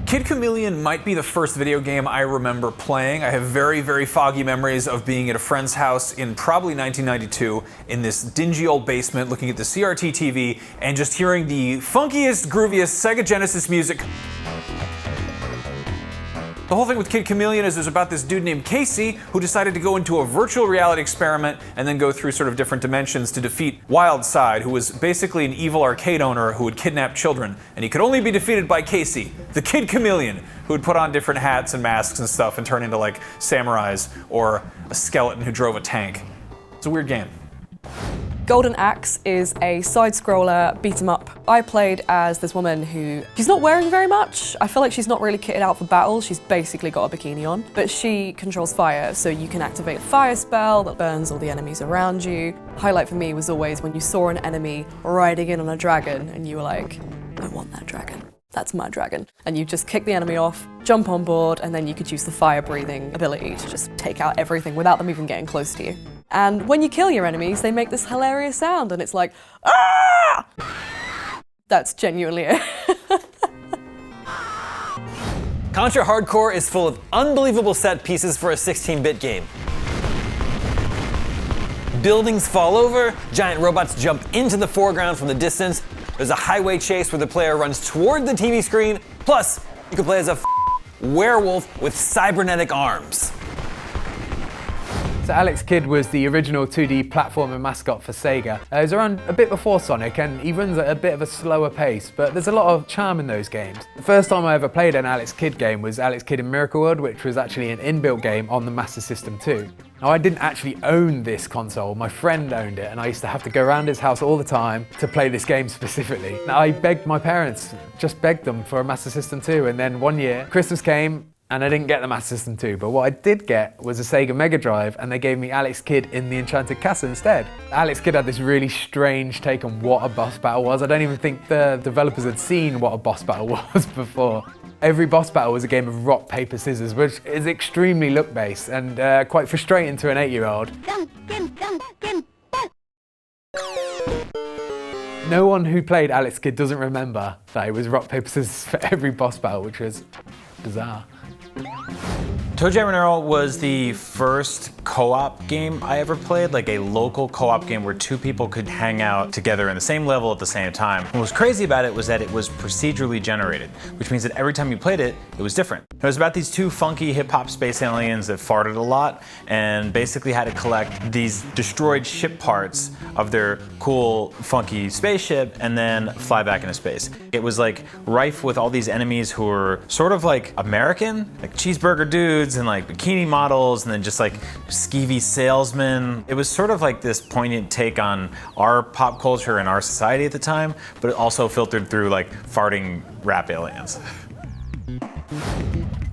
Kid Chameleon might be the first video game I remember playing. I have very, very foggy memories of being at a friend's house in probably 1992 in this dingy old basement looking at the CRT TV and just hearing the funkiest, grooviest Sega Genesis music. The whole thing with Kid Chameleon is there's about this dude named Casey who decided to go into a virtual reality experiment and then go through sort of different dimensions to defeat Wildside, who was basically an evil arcade owner who would kidnap children. And he could only be defeated by Casey, the Kid Chameleon, who would put on different hats and masks and stuff and turn into like samurais or a skeleton who drove a tank. It's a weird game. Golden Axe is a side-scroller beat-em-up. I played as this woman who, she's not wearing very much. I feel like she's not really kitted out for battle. She's basically got a bikini on. But she controls fire, so you can activate a fire spell that burns all the enemies around you. Highlight for me was always when you saw an enemy riding in on a dragon and you were like, I want that dragon. That's my dragon. And you just kick the enemy off, jump on board, and then you could use the fire-breathing ability to just take out everything without them even getting close to you. And when you kill your enemies, they make this hilarious sound, and it's like, ah! That's genuinely it. Contra Hardcore is full of unbelievable set pieces for a 16-bit game. Buildings fall over, giant robots jump into the foreground from the distance, there's a highway chase where the player runs toward the TV screen, plus you can play as a werewolf with cybernetic arms. So Alex Kidd was the original 2D platformer mascot for Sega. He was around a bit before Sonic and he runs at a bit of a slower pace, but there's a lot of charm in those games. The first time I ever played an Alex Kidd game was Alex Kidd in Miracle World, which was actually an inbuilt game on the Master System 2. Now I didn't actually own this console, my friend owned it and I used to have to go around his house all the time to play this game specifically. Now, I begged my parents, just begged them for a Master System 2, and then one year, Christmas came, and I didn't get the Master System 2, but what I did get was a Sega Mega Drive, and they gave me Alex Kidd in the Enchanted Castle instead. Alex Kidd had this really strange take on what a boss battle was. I don't even think the developers had seen what a boss battle was before. Every boss battle was a game of rock, paper, scissors, which is extremely look-based and quite frustrating to an 8-year-old. No one who played Alex Kidd doesn't remember that it was rock, paper, scissors for every boss battle, which was bizarre. Toejam was the first co-op game I ever played, like a local co-op game where two people could hang out together in the same level at the same time. What was crazy about it was that it was procedurally generated, which means that every time you played it, it was different. It was about these two funky hip-hop space aliens that farted a lot and basically had to collect these destroyed ship parts of their cool, funky spaceship and then fly back into space. It was like rife with all these enemies who were sort of like American, like cheeseburger dudes and like bikini models and then just like skeevy salesmen. It was sort of like this poignant take on our pop culture and our society at the time, but it also filtered through like farting rap aliens.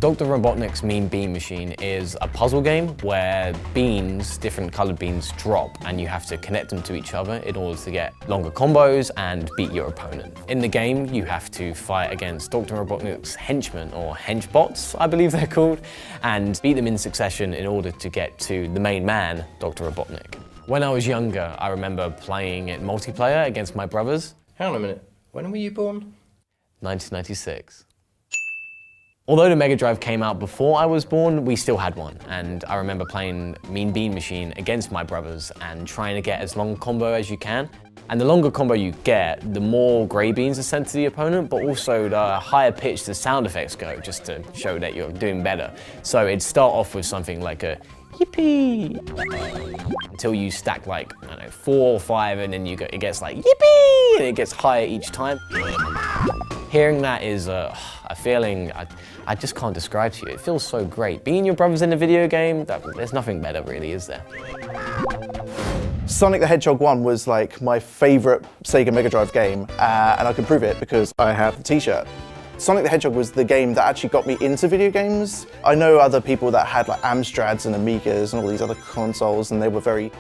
Dr. Robotnik's Mean Bean Machine is a puzzle game where beans, different colored beans, drop and you have to connect them to each other in order to get longer combos and beat your opponent. In the game, you have to fight against Dr. Robotnik's henchmen, or henchbots, I believe they're called, and beat them in succession in order to get to the main man, Dr. Robotnik. When I was younger, I remember playing it multiplayer against my brothers. Hang on a minute, when were you born? 1996. Although the Mega Drive came out before I was born, we still had one. And I remember playing Mean Bean Machine against my brothers and trying to get as long a combo as you can. And the longer combo you get, the more grey beans are sent to the opponent, but also the higher pitch the sound effects go, just to show that you're doing better. So it'd start off with something like a yippee, until you stack like, I don't know, 4 or 5, and then it gets like yippee, and it gets higher each time. Hearing that is a feeling I just can't describe to you. It feels so great. Being your brothers in a video game, there's nothing better really, is there? Sonic the Hedgehog 1 was like my favourite Sega Mega Drive game, and I can prove it because I have the t-shirt. Sonic the Hedgehog was the game that actually got me into video games. I know other people that had like Amstrads and Amigas and all these other consoles, and they were very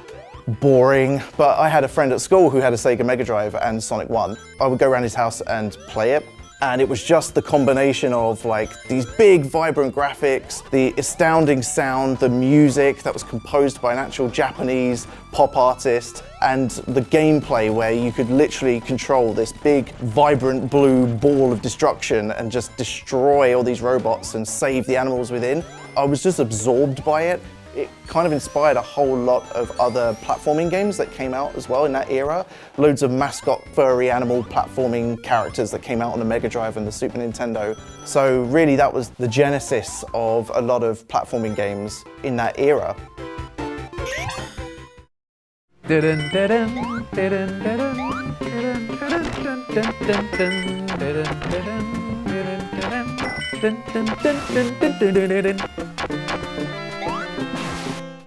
boring, but I had a friend at school who had a Sega Mega Drive and Sonic 1. I would go around his house and play it. And it was just the combination of like these big vibrant graphics, the astounding sound, the music that was composed by an actual Japanese pop artist, and the gameplay where you could literally control this big vibrant blue ball of destruction and just destroy all these robots and save the animals within. I was just absorbed by it. It kind of inspired a whole lot of other platforming games that came out as well in that era. Loads of mascot furry animal platforming characters that came out on the Mega Drive and the Super Nintendo. So really that was the genesis of a lot of platforming games in that era.